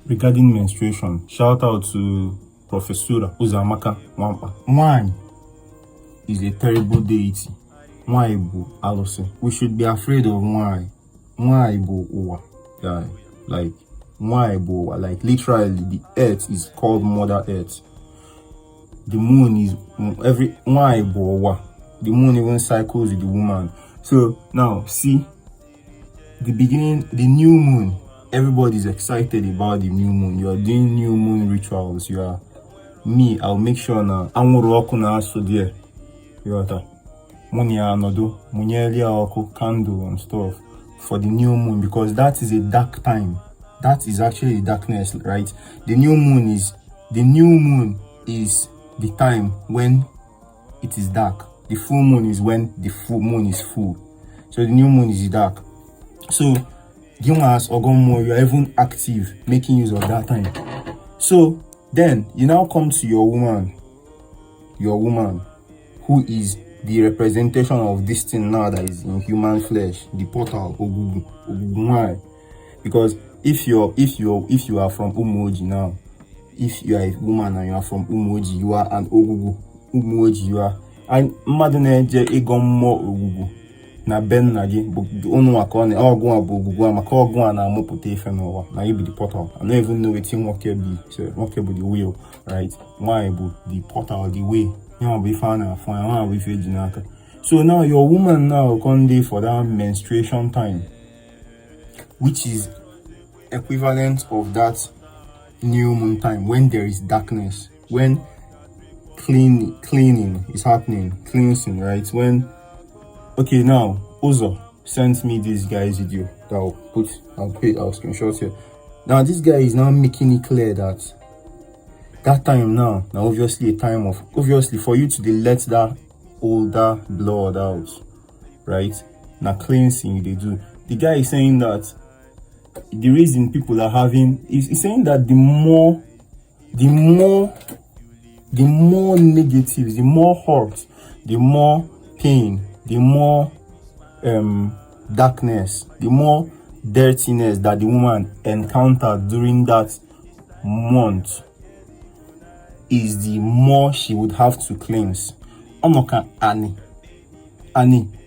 regarding menstruation. Shout out to Professor Uzamaka Wampa. Why is a terrible deity? Why bu alose? We should be afraid of why. Why bu owa? Yeah, like why bu owa? Like literally, the earth is called Mother Earth. The moon is every why bu owa. The moon even cycles with the woman. So now see the beginning, the new moon. Everybody's excited about the new moon. You are doing new moon rituals. You are me. I'll make sure now. I'm gonna walk on so there. You are that. Money another candle and stuff for the new moon, because that is a dark time. That is actually darkness, right? The new moon is the time when it is dark. The full moon is when the full moon is full. So the new moon is dark. So Gimas Ogomo, you're even active, making use of that time. So then you now come to your woman who is the representation of this thing now that is in human flesh, the portal Ogugu. Because if you are from Umoji now, if you are a woman and you are from Umoji, you are an Ogugu. Umoji, you are and Maduneje Egomo Ogugu. Na ben nagi onu akone ogun abogugu amaka ogun na mopute ife no na you be the portal. I don't even know wetin work be. So work be the wheel, right? Why be the portal, the way. You be fan we feel. So now your woman now come dey for that menstruation time, which is equivalent of that new moon time when there is darkness, when cleaning is happening, cleansing, right? When okay, now Ozo sent me this guy's video that I'll screenshot here. Now this guy is now making it clear that time now obviously a time of for you to let that older blood out, right? Now cleansing they do. The guy is saying that the reason people are having is saying that the more negatives, the more hurt, the more pain, the more darkness, the more dirtiness that the woman encountered during that month is the more she would have to cleanse. Onoka ani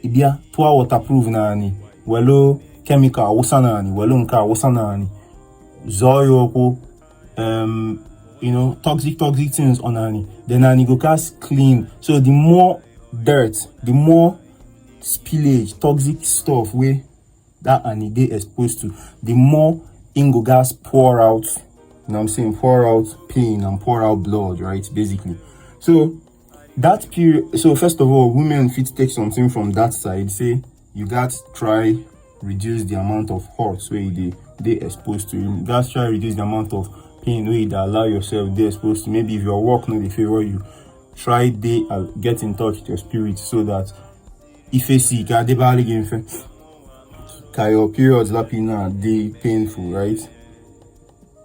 ibia twa waterproof na ani welo chemical wosana ani welo nka wosana ani zoyo toxic things on ani, then ani go cast clean. So the more dirt, the more spillage, toxic stuff where that ani they exposed to, the more ingo gas pour out. You know what I'm saying? Pour out pain and pour out blood, right? Basically. So that period, so first of all, women fit take something from that side, say you got try reduce the amount of hurt where they exposed to. You got try reduce the amount of pain where you allow yourself they exposed to. Maybe if your work no they favor you, try they get in touch with your spirit so that if you see your periods lapping they painful, right?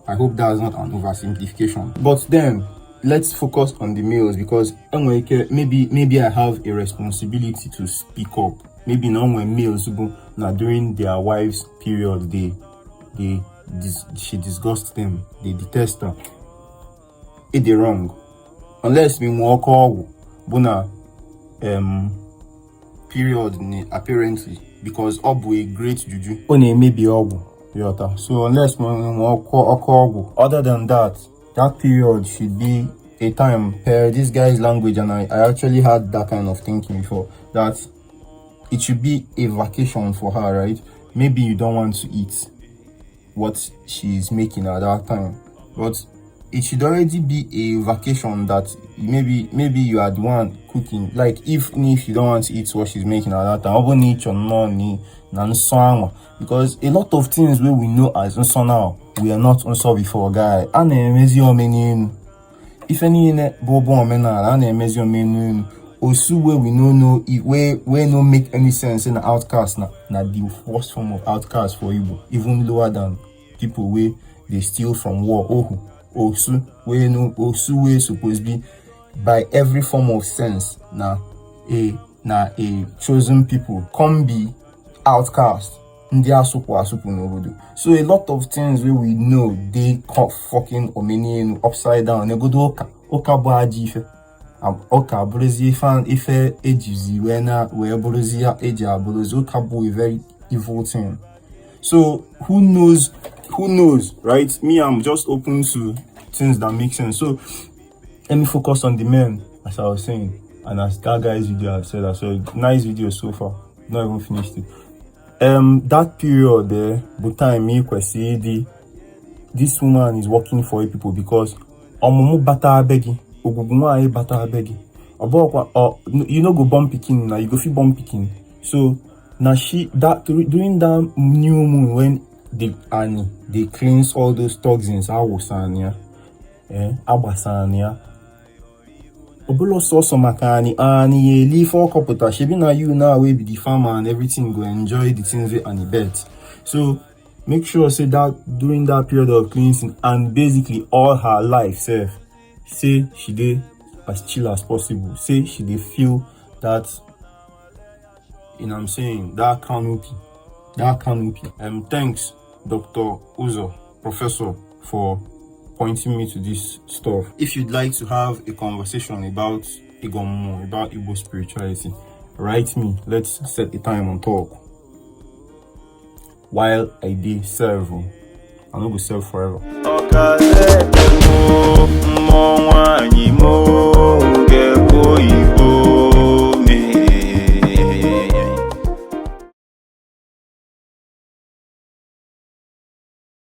I hope that's not an oversimplification. But then let's focus on the males, because maybe I have a responsibility to speak up. Maybe now when males go now during their wife's period, she disgusts them, they detest her. It's wrong. Unless we walk all buna period apparently, because obu a great juju. One maybe obu. So unless other than that, that period should be a time per this guy's language, and I actually had that kind of thinking before, that it should be a vacation for her, right? Maybe you don't want to eat what she's making at that time, but it should already be a vacation that maybe you are the one cooking. Like if you don't want to eat what she's making at that time, because a lot of things where we know as unso now, we are not unso before, guy. If any bobo mena also where we know where no make any sense in the outcast na the worst form of outcast for Igbo, even lower than people where they steal from war. Also where supposed to be by every form of sense na a chosen people come be outcast. ndị asụpụ n'obodo. So a lot of things we know they fucking omenienu upside down. Negodo ụka bụ ajọ ife. Ụka bụrụzi ife ejizi wee bụrụzi ya eji abụrụzi. Ụka bụ a very evil thing. So who knows, right? Me, I'm just open to things that make sense. So let me focus on the men, as I was saying, and as that guy's video I said as well. Nice video so far. Not even finished it. That period there, but time me kwesi this woman is working for people because omumu bata abegi, ogugunwa aye bata abegi. You know go born pikin now, you go fit born pikin. So now during that new moon when they cleanse all those toxins, awusania, abasania. Obulo so makani ani leave for couple she be na you now we be the farmer and everything go enjoy the things and the beds. So make sure say that during that period of cleansing and basically all her life say she dey as chill as possible. Say she dey feel that, you know what I'm saying, that canopy. Thanks Dr. Uzo, Professor, for pointing me to this stuff. If you'd like to have a conversation about Igomo, about Igbo spirituality, write me. Let's set a time and talk. While I dey serve, I no go serve forever.